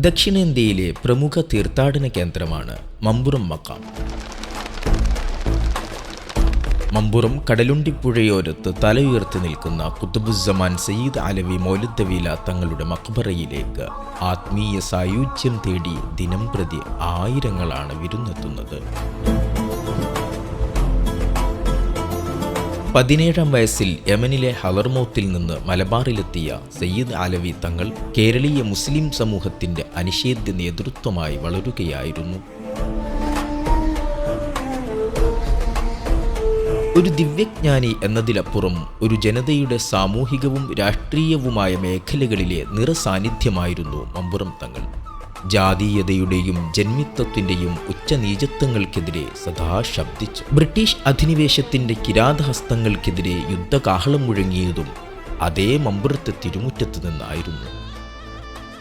ദക്ഷിണേന്ത്യയിലെ പ്രമുഖ തീർത്ഥാടന കേന്ദ്രമാണ് മമ്പുറം മക്കാം. മമ്പുറം കടലുണ്ടിപ്പുഴയോരത്ത് തലയുയർത്തി നിൽക്കുന്ന ഖുതുബുസ്സമാൻ സയ്യിദ് അലവി മൗലദ്ദവീല തങ്ങളുടെ മഖ്ബറയിലേക്ക് ആത്മീയ സായുജ്യം തേടി ദിനംപ്രതി ആയിരങ്ങളാണ് വിരുന്നെത്തുന്നത്. 17-ാം വയസ്സിൽ യമനിലെ ഹളർമൗത്തിൽ നിന്ന് മലബാറിലെത്തിയ സയ്യിദ് അലവി തങ്ങൾ കേരളീയ മുസ്ലിം സമൂഹത്തിന്റെ അനിഷേധ്യ നേതൃത്വമായി വളരുകയായിരുന്നു. ഒരു ദിവ്യജ്ഞാനി എന്നതിലപ്പുറം ഒരു ജനതയുടെ സാമൂഹികവും രാഷ്ട്രീയവുമായ മേഖലകളിലെ നിറസാന്നിധ്യമായിരുന്നു മമ്പുറം തങ്ങൾ. ജാതീയതയുടെയും ജന്മിത്വത്തിൻ്റെയും ഉച്ചനീചത്വങ്ങൾക്കെതിരെ സദാ ശബ്ദിച്ചു. ബ്രിട്ടീഷ് അധിനിവേശത്തിൻ്റെ കിരാതഹസ്തങ്ങൾക്കെതിരെ യുദ്ധകാഹളം മുഴങ്ങിയതും അതേ മമ്പുറത്തെ തിരുമുറ്റത്ത് നിന്നായിരുന്നു.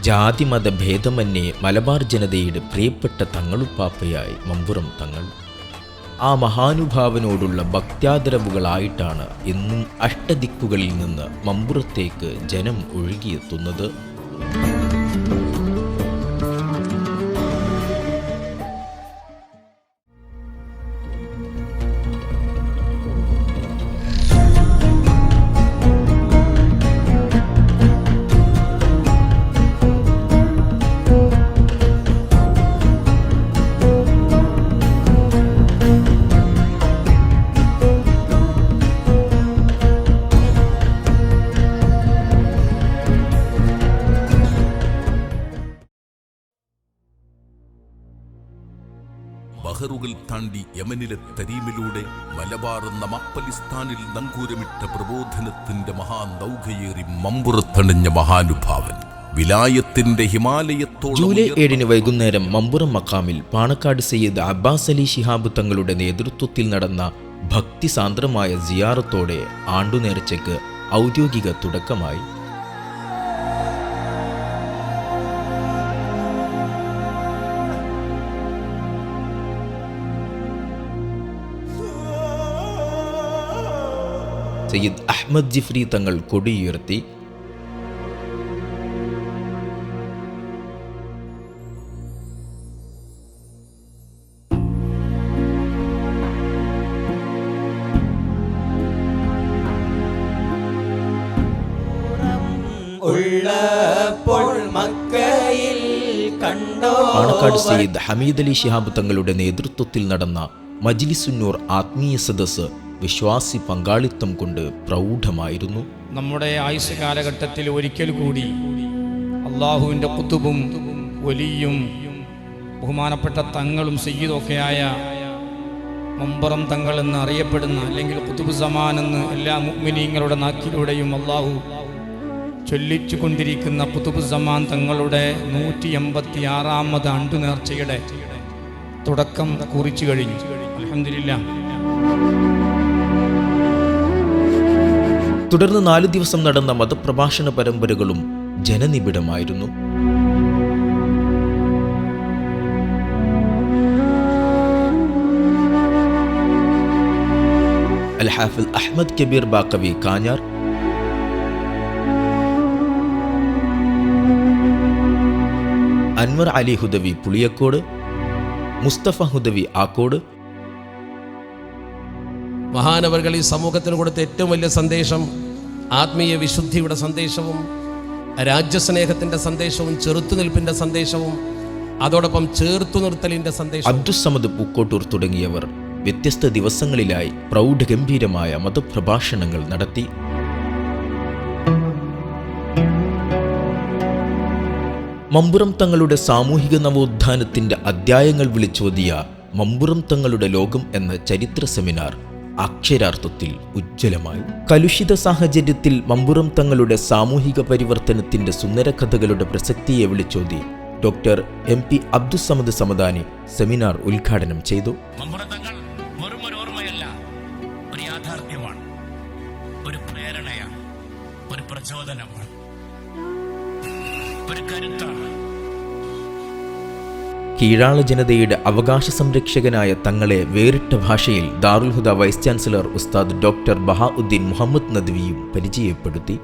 ജാതിമത ഭേദമന്യേ മലബാർ ജനതയുടെ പ്രിയപ്പെട്ട തങ്ങളുപ്പാപ്പയായി മമ്പുറം തങ്ങൾ. ആ മഹാനുഭാവനോടുള്ള ഭക്ത്യാദരവുകളായിട്ടാണ് എന്നും അഷ്ടദിക്കുകളിൽ നിന്ന് മമ്പുറത്തേക്ക് ജനം ഒഴുകിയെത്തുന്നത്. ബഹറുകൾ താണ്ടി യമനിലെ തരീമിലൂടെ മലബാർ എന്ന മപ്പലിസ്ഥാനിൽ നങ്കൂരമിട്ട പ്രബോധനത്തിന്റെ മഹാനൗകയേറി മമ്പുറത്തണിഞ്ഞ മഹാനുഭാവൻ വിലായത്തിന്റെ ഹിമാലയത്തോളം. ജൂലൈ 7 വൈകുന്നേരം മമ്പുറം മക്കാമിൽ പാണക്കാട് സയ്യിദ് അബ്ബാസ് അലി ശിഹാബ് തങ്ങളുടെ നേതൃത്വത്തിൽ നടന്ന ഭക്തിസാന്ദ്രമായ സിയാറത്തോടെ ആണ്ടുനേർച്ചയ്ക്ക് ഔദ്യോഗിക തുടക്കമായി. സയ്യിദ് അഹ്മദ് ജിഫ്രി തങ്ങൾ കൊടിയുയർത്തി. പാണക്കാട് സയ്യിദ് ഹമീദ് അലി ശിഹാബ് തങ്ങളുടെ നേതൃത്വത്തിൽ നടന്ന മജ്ലിസുന്നൂർ ആത്മീയ സദസ്സ് വിശ്വാസി പങ്കാളിത്തം കൊണ്ട് പ്രൗഢമായിരുന്നു. നമ്മുടെ ആയുസ് കാലഘട്ടത്തിൽ ഒരിക്കൽ കൂടി അള്ളാഹുവിൻ്റെ ഖുതുബും വലിയും ബഹുമാനപ്പെട്ട തങ്ങളും സയ്യിദൊക്കെയായ മമ്പുറം തങ്ങൾ എന്ന് അറിയപ്പെടുന്ന, അല്ലെങ്കിൽ ഖുതുബുസ്സമാൻ എന്ന് എല്ലാ മുഅ്മിനീങ്ങളുടെ നാക്കിലൂടെയും അള്ളാഹു ചൊല്ലിച്ചു കൊണ്ടിരിക്കുന്ന ഖുതുബുസ്സമാൻ തങ്ങളുടെ 186ാമത് ആണ്ടുനേർച്ചയുടെ തുടക്കം കുറിച്ചു കഴിഞ്ഞു. അൽഹംദുലില്ലാഹ്. തുടർന്ന് 4 ദിവസം നടന്ന മതപ്രഭാഷണ പരമ്പരകളും ജനനിബിഡമായിരുന്നു. അൽ ഹാഫിദ് അഹ്മദ് കബീർ ബാക്കവി കാഞ്ഞാർ, അൻവർ അലി ഹുദവി പുളിയക്കോട്, മുസ്തഫ ഹുദവി ആക്കോട്. മഹാനവറുകൾ ഈ സമൂഹത്തിന് കൊടുത്ത ഏറ്റവും വലിയ സന്ദേശം ആത്മീയ വിശുദ്ധിയുടെ സന്ദേശവും രാജ്യസ്നേഹത്തിന്റെ സന്ദേശവും ചെറുത്തുനിൽപ്പിന്റെ സന്ദേശവും അതോടൊപ്പം ചേർത്തുനിർത്തലിന്റെ സന്ദേശം. അബ്ദുസ്സമദ് പൂക്കോട്ടൂർ തുടങ്ങിയവർ വ്യത്യസ്ത ദിവസങ്ങളിലായി പ്രൗഢഗംഭീരമായ മതപ്രഭാഷണങ്ങൾ നടത്തി. മമ്പുറം തങ്ങളുടെ സാമൂഹിക നവോത്ഥാനത്തിന്റെ അധ്യായങ്ങൾ വിളിച്ചോതിയ മമ്പുറം തങ്ങളുടെ ലോകം എന്ന ചരിത്ര സെമിനാർ അക്ഷരാർത്ഥത്തിൽ ഉജ്ജ്വലമായി. കലുഷിത സാഹചര്യത്തിൽ മമ്പുറം തങ്ങളുടെ സാമൂഹിക പരിവർത്തനത്തിന്റെ സുന്ദരകഥകളുടെ പ്രസക്തിയെ വിളിച്ചോതി doctor MP Abdussamad Samadani seminar ഉദ്ഘാടനം ചെയ്തു. മമ്പുറം തങ്ങൾ വെറും ഒരു ഓർമ്മയല്ല, ഒരു യാഥാർത്ഥ്യമാണ്, ഒരു പ്രേരണയാണ്, ഒരു പ്രചോദനമാണ്, ഒരു കരുത്താണ്. കീഴാള ജനതയുടെ അവകാശ സംരക്ഷകനായ തങ്ങളെ വേറിട്ട ഭാഷയിൽ ദാറുൽ ഹുദ വൈസ് ചാൻസലർ ഉസ്താദ് ഡോക്ടർ ബഹാഉദ്ദീൻ മുഹമ്മദ് നദ്വിയും പരിചയപ്പെടുത്തി.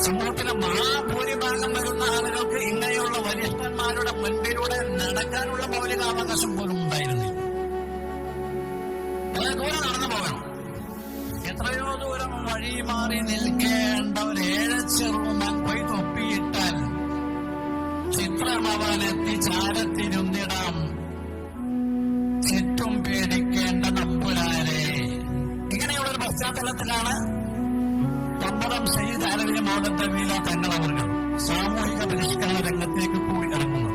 സമൂഹത്തിലെ മഹാഭൂരിഭാഗം വരുന്ന ആളുകൾക്ക് ഇങ്ങനെയുള്ള വലിയ വഴി മാറി നിൽക്കേണ്ട ഒരു ഏഴച്ചെറുമൻ പോയി തൊപ്പിയിട്ടാൽ ചിത്രമവനെത്തി ചാരത്തിരുന്നിടാം ചുറ്റും പേടിക്കേണ്ട നമ്പുരാനെ. ഇങ്ങനെയുള്ളൊരു പശ്ചാത്തലത്തിലാണ് തമ്പടം സയ്യിദ് അലവി മൗലവി തങ്ങളവർ സാമൂഹിക പരിഷ്കരണ രംഗത്തേക്ക് കൂടി ഇറങ്ങുന്നു.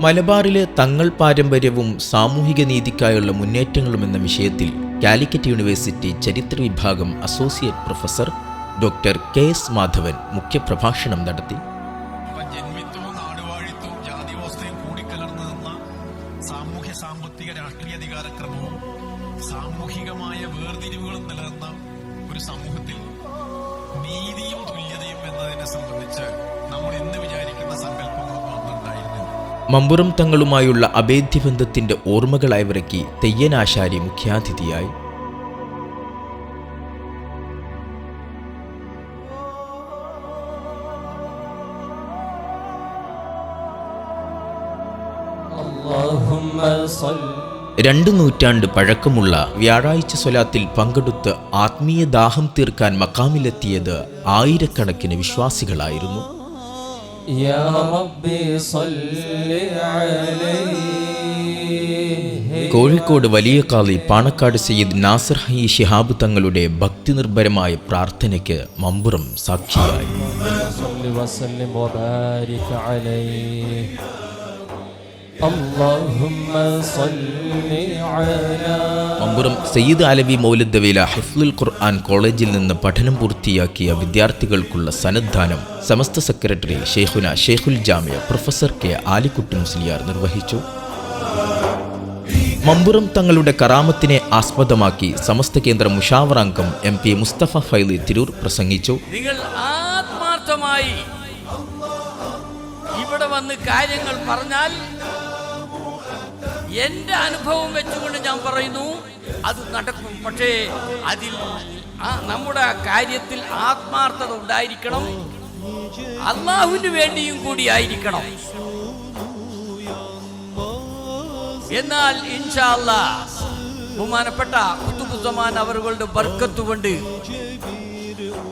മലബാറിലെ തങ്ങൾ പാരമ്പര്യവും സാമൂഹിക നീതിക്കായുള്ള മുന്നേറ്റങ്ങളും എന്ന വിഷയത്തിൽ കാലിക്കറ്റ് യൂണിവേഴ്സിറ്റി ചരിത്ര വിഭാഗം associate professor doctor KS Madhavan മുഖ്യപ്രഭാഷണം നടത്തി. ജന്മിത്വവും നാടുവാഴിത്വവും ജാതിവ്യവസ്ഥയും കൂടിക്കലർന്നു നിന്ന സാമൂഹ്യ സാമ്പത്തിക രാഷ്ട്രീയ അധികാരക്രമവും സാമൂഹികമായ വേർതിരിവുകളും നിലനിന്ന ഒരു സമൂഹത്തിൽ നീതിയും തുല്യതയും എന്നതിനെ സംബന്ധിച്ച് നമ്മൾ ഇന്ന് വിചാരിക്കുന്ന സങ്കല്പങ്ങളൊന്നും അന്നുണ്ടായിരുന്നില്ല. മമ്പുറം തങ്ങളുമായുള്ള അഭേദ്യബന്ധത്തിന്റെ ഓർമ്മകൾ അയവിറക്കി തെയ്യനാശാരി മുഖ്യാതിഥിയായി. രണ്ടു നൂറ്റാണ്ട് പഴക്കമുള്ള വ്യാഴാഴ്ച സ്വലാത്തിൽ പങ്കെടുത്ത് ആത്മീയ ദാഹം തീർക്കാൻ മക്കാമിലെത്തിയത് ആയിരക്കണക്കിന് വിശ്വാസികളായിരുന്നു. കോഴിക്കോട് വലിയ കാളി പാണക്കാട് സയ്യിദ് നാസർ ഹയി ശിഹാബ് തങ്ങളുടെ ഭക്തി നിർഭരമായ പ്രാർത്ഥനയ്ക്ക് മമ്പുറം സാക്ഷിയായി. മമ്പുറം സയ്യിദ് അലവി മൗലദ്ദവീല ഹിഫ്ലുൽ ഖുർആൻ കോളേജിൽ നിന്ന് പഠനം പൂർത്തിയാക്കിയ വിദ്യാർത്ഥികൾക്കുള്ള സന്നദ്ധാനം സമസ്ത സെക്രട്ടറി ഷെയ്ഖുന ഷെയ്ഖുൽ ജാമിയ പ്രൊഫസർ K. ആലിക്കുട്ടി മുസ്ലിയാർ നിർവഹിച്ചു. മമ്പുറം തങ്ങളുടെ കറാമത്തിനെ ആസ്പദമാക്കി സമസ്ത കേന്ദ്ര മുഷാവറ അംഗം MP മുസ്തഫ ഫൈലി തിരൂർ പ്രസംഗിച്ചു. നിങ്ങൾ ആത്മാർത്ഥമായി ഇവിടെ വന്ന് കാര്യങ്ങൾ പറഞ്ഞാൽ എന്റെ അനുഭവം വെച്ചുകൊണ്ട് ഞാൻ പറയുന്നു അത് നടക്കും. പക്ഷേ അതിൽ നമ്മുടെ കാര്യത്തിൽ ആത്മാർത്ഥത ഉണ്ടായിരിക്കണം, അള്ളാഹുവിന് വേണ്ടിയും കൂടി ആയിരിക്കണം. എന്നാൽ ഇൻഷാ അല്ലാഹ് ബഹുമാനപ്പെട്ട ഖുതുബുസ്സമാൻ അവരുടെ ബർക്കത്ത് കൊണ്ട്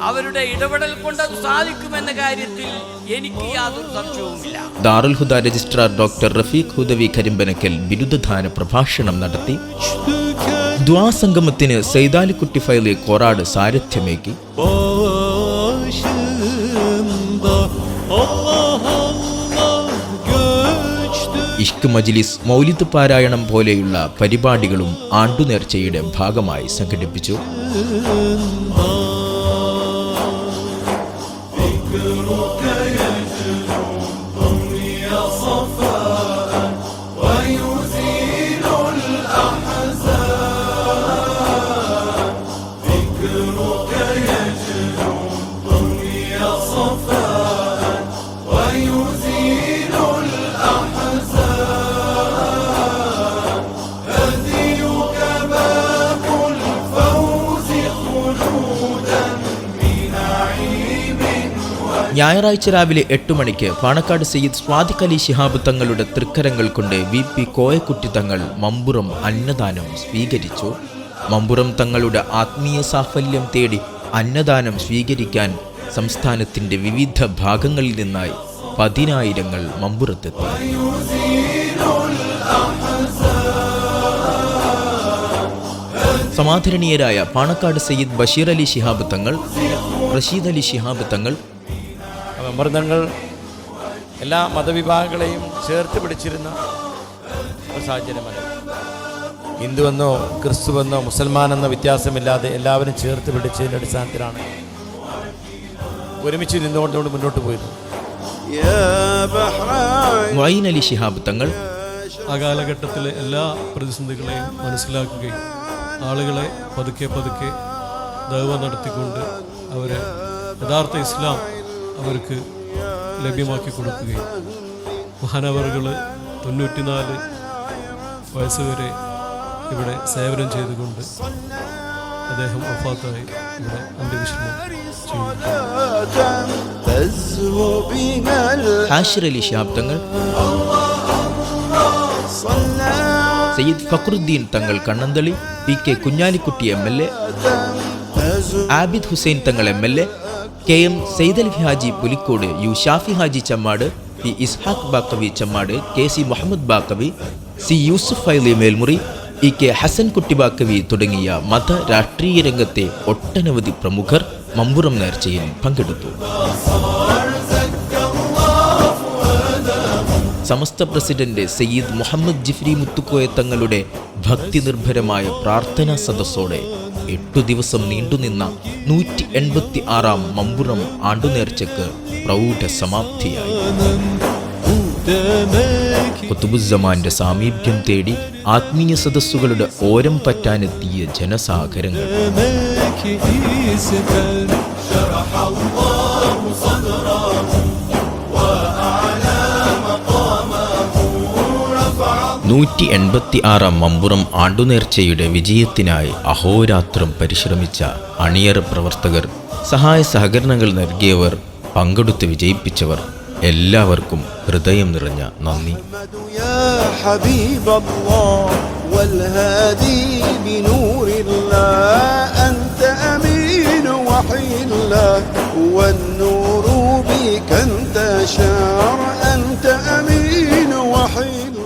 അവരുടെ ഇടപെടൽ കൊണ്ട് അത് സാധിക്കുമെന്ന കാര്യത്തിൽ എനിക്ക് യാതൊരു സംശയവുമില്ല. ദാറുൽ ഹുദ രജിസ്ട്രാർ ഡോക്ടർ റഫീഖ് ഹുദവി കരിമ്പനക്കൽ ബിരുദദാന പ്രഭാഷണം നടത്തി. ദുആ സംഗമത്തിന് സൈദാലിക്കുട്ടി ഫൈലി കോറാട് സാരഥ്യമേകി. ഇഷ്ക് മജ്ലിസ്, മൗലിദ് പാരായണം പോലെയുള്ള പരിപാടികളും ആണ്ടുനേർച്ചയുടെ ഭാഗമായി സംഘടിപ്പിച്ചു. ഞായറാഴ്ച രാവിലെ 8 മണിക്ക് പാണക്കാട് സയ്യിദ് സ്വാദിഖ് അലി ശിഹാബ് തങ്ങളുടെ തൃക്കരങ്ങൾ കൊണ്ട് VP കോയക്കുട്ടി തങ്ങൾ മമ്പുറം അന്നദാനം സ്വീകരിച്ചു. മമ്പുറം തങ്ങളുടെ ആത്മീയ സാഫല്യം തേടി അന്നദാനം സ്വീകരിക്കാൻ സംസ്ഥാനത്തിന്റെ വിവിധ ഭാഗങ്ങളിൽ നിന്നായി 10,000 മമ്പുറത്തെത്തി. സമാദരണീയരായ പാണക്കാട് സയ്യിദ് ബഷീർ അലി ശിഹാബ് തങ്ങൾ, റഷീദ് അലി ശിഹാബ് തങ്ങൾ, മൃതങ്ങൾ എല്ലാ മതവിഭാഗങ്ങളെയും ചേർത്ത് പിടിച്ചിരുന്ന ഒരു സാഹചര്യമല്ല. ഹിന്ദുവെന്നോ ക്രിസ്തുവെന്നോ മുസൽമാനെന്നോ വ്യത്യാസമില്ലാതെ എല്ലാവരും ചേർത്ത് പിടിച്ചതിൻ്റെ അടിസ്ഥാനത്തിലാണ് ഒരുമിച്ച് നിന്നുകൊണ്ടുകൊണ്ട് മുന്നോട്ട് പോയത്. മൊയ്ൻ അലി ശിഹാബ് തങ്ങൾ ആ കാലഘട്ടത്തിലെ എല്ലാ പ്രതിസന്ധികളെയും മനസ്സിലാക്കുകയും ആളുകളെ പതുക്കെ പതുക്കെ ദഅവ നടത്തിക്കൊണ്ട് അവരെ യഥാർത്ഥ ഇസ്ലാം അവർക്ക് ലഭ്യമാക്കി കൊടുക്കുകയും മഹാനവറുകൾ 94 വയസ്സ് വരെ ഇവിടെ സേവനം ചെയ്തുകൊണ്ട് അദ്ദേഹം വഫാത്തായി ഇവിടെ അന്ത്യവിശ്രമം ചെയ്യുന്നു. ഹാഷിർ അലി ശിഹാബ് തങ്ങൾ, സയ്യിദ് ഫഖറുദ്ദീൻ തങ്ങൾ Kannanthali, PK Kunhalikutty MLA, Abid Hussain Thangal MLA, KM Saidali Haji Pulikode, U Shafi Haji Chemmad, P Ishaq Baqavi Chemmad, KC Muhammad Baqavi, C Yusuf Faili Melmuri, EK Hasan കുട്ടി ബാക്കവി തുടങ്ങിയ മത രാഷ്ട്രീയ രംഗത്തെ ഒട്ടനവധി പ്രമുഖർ മമ്പുറം നേർച്ചയിൽ പങ്കെടുത്തു. സമസ്ത പ്രസിഡന്റ് സയ്യിദ് മുഹമ്മദ് ജിഫ്രി മുത്തുക്കോയ തങ്ങളുടെ ഭക്തി നിർഭരമായ പ്രാർത്ഥനാ സദസ്സോടെ 8 ദിവസം നീണ്ടുനിന്ന 186-ാം മമ്പുറം ആണ്ടുനേർച്ചയ്ക്ക് പ്രൗഢ സമാപ്തിയായി. ഖുതുബുസ്സമാന്റെ സാമീപ്യം തേടി ആത്മീയ സദസ്സുകളുടെ ഓരം പറ്റാനെത്തിയ ജനസാഗരങ്ങൾ. 186-ാം മമ്പുറം ആണ്ടുനേർച്ചയുടെ വിജയത്തിനായി അഹോരാത്രം പരിശ്രമിച്ച അണിയറ പ്രവർത്തകർ, സഹായ സഹകരണങ്ങൾ നൽകിയവർ, പങ്കെടുത്ത് വിജയിപ്പിച്ചവർ എല്ലാവർക്കും ഹൃദയം നിറഞ്ഞ നന്ദി. والنور بك انتشر أنت أمين وحيد